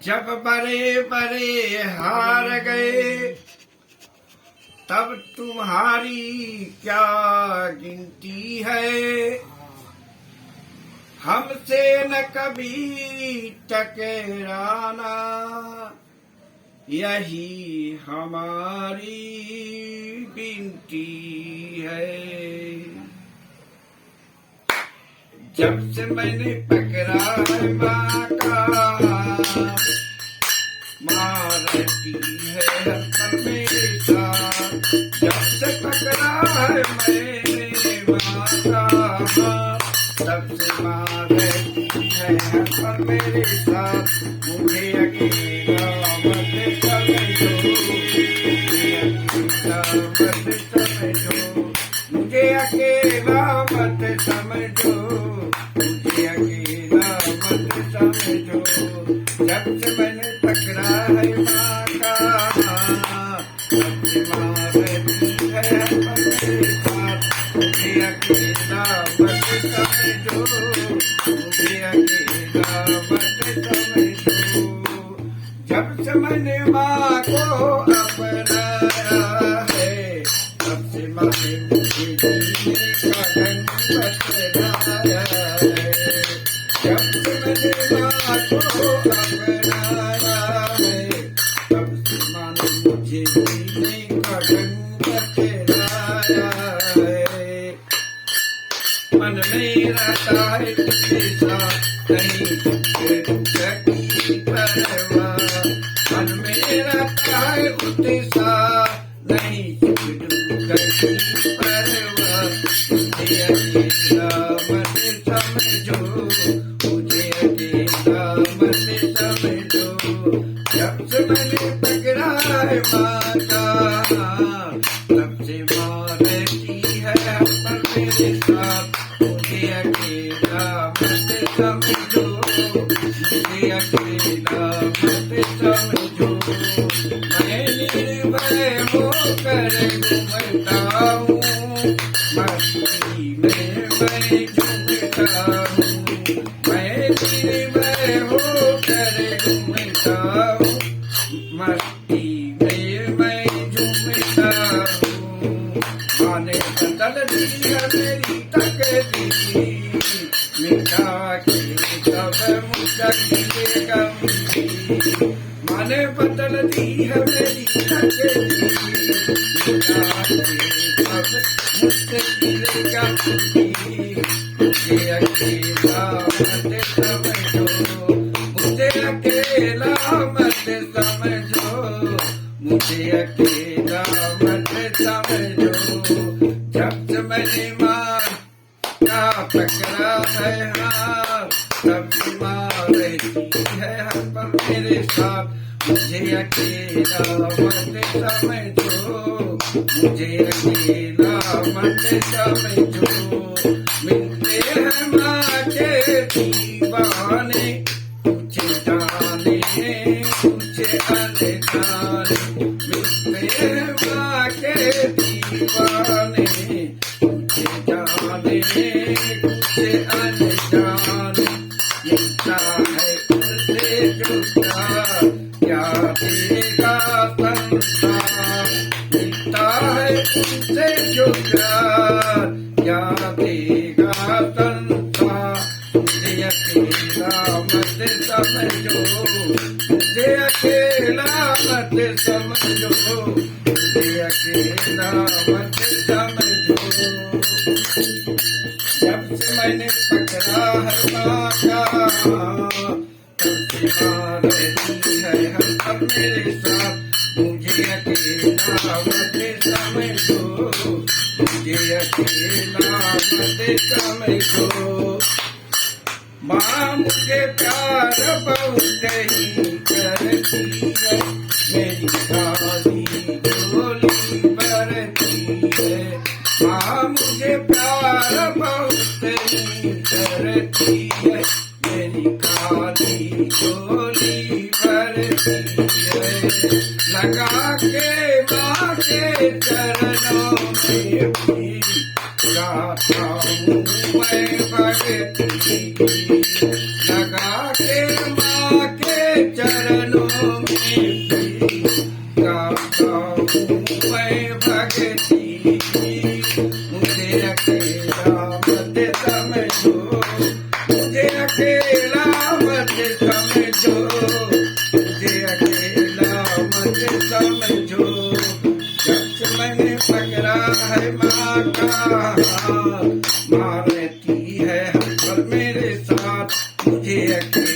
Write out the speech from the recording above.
जब बड़े बड़े हार गए तब तुम्हारी क्या गिनती है। हमसे न कभी टकराना यही हमारी विनती है। जब से मैंने पकड़ा है माँ का, माँ रहती है हर पल मेरे साथ। जब से पकड़ा है मैंने माँ का, तब से माँ रहती है हर पल मेरे साथ। मुझे अकेला मत समझो, मुझे अकेला मत समझो, मुझे अकेला मत समझो। जब से मैंने पकड़ा है माँ का, तब से माँ रहती है मेरे साथ। मुझे अकेला मत समझो, मुझे अकेला मत समझो। जब से मैंने माँ को अपनाया है, तब से माँ ने मुझे जीने का ढंग बतलाया है। जब से मैंने माँ को अपनाया है, तब से माँ ने मुझे जीने का ढंग बतलाया है। मन में रहता है उसके साथ नहीं की परवाह। मन में रहता है उसके साथ नहीं की परवाह। मुझे अकेला मत समझो, मुझे अकेला मत समझो। जब से मैंने पकड़ा है माँ का, तब से माँ रहती है पर मेरे साथ। मुझे अकेला मत समझो, मुझे अकेला मत समझो। मैं निर्भय होकर घूमता हूँ, मस्ती में मैं झूमता हूँ। मैं निर्भय होकर घूमता हूँ, मस्ती में मैं झूमता हूँ। माँ ने बदल दी है मेरी तकदीर, मिटा के सब मुश्किलें गम। माँ ने बदल दी है मेरी तकदीर, मिटा के सब मुश्किलें गम। मुझे अकेला मत समझो, मुझे अकेला मत समझो, मुझे अकेला मत समझो। जब से मैंने माँ का पकड़ा है हाथ, तब से माँ रहती है हर पल मेरे साथ। मुझे अकेला मत समझो, मुझे अकेला मत समझो। मिलते हैं माँ के दीवाने, कुछ जाने कुछ अनजाने। मिलते हैं माँ के दीवाने, कुछ जाने कुछ अनजाने। मिलता है उनसे जुदा क्या देगा संसार। मिलता है उनसे जुदा क्या देगा संसार। मुझे अकेला मत समझो, मुझे अकेला मत समझो, मुझे अकेला मत समझो। जब से मैंने पकड़ा है माँ का, तब से माँ रहती है हर पल मेरे साथ। मुझे अकेला मत समझो, मुझे अकेला मत समझो। माँ मुझे प्यार बहुत ही करती है, मेरी सारी झोली भरती है। माँ मुझे प्यार बहुत ही करती है, मेरी काली झोली भरती है। लगा के माँ के चरणों में भी रात हूँ मैं भगती लगा के माँ के चरणों में गाता हूँ मैं भगती मुझे अकेला मत समझो मुझे अकेला मत समझो मुझे अकेला मत समझो जब से मैंने पकड़ा है माँ का माँ रहती है हर पल मेरे साथ मुझे अकेला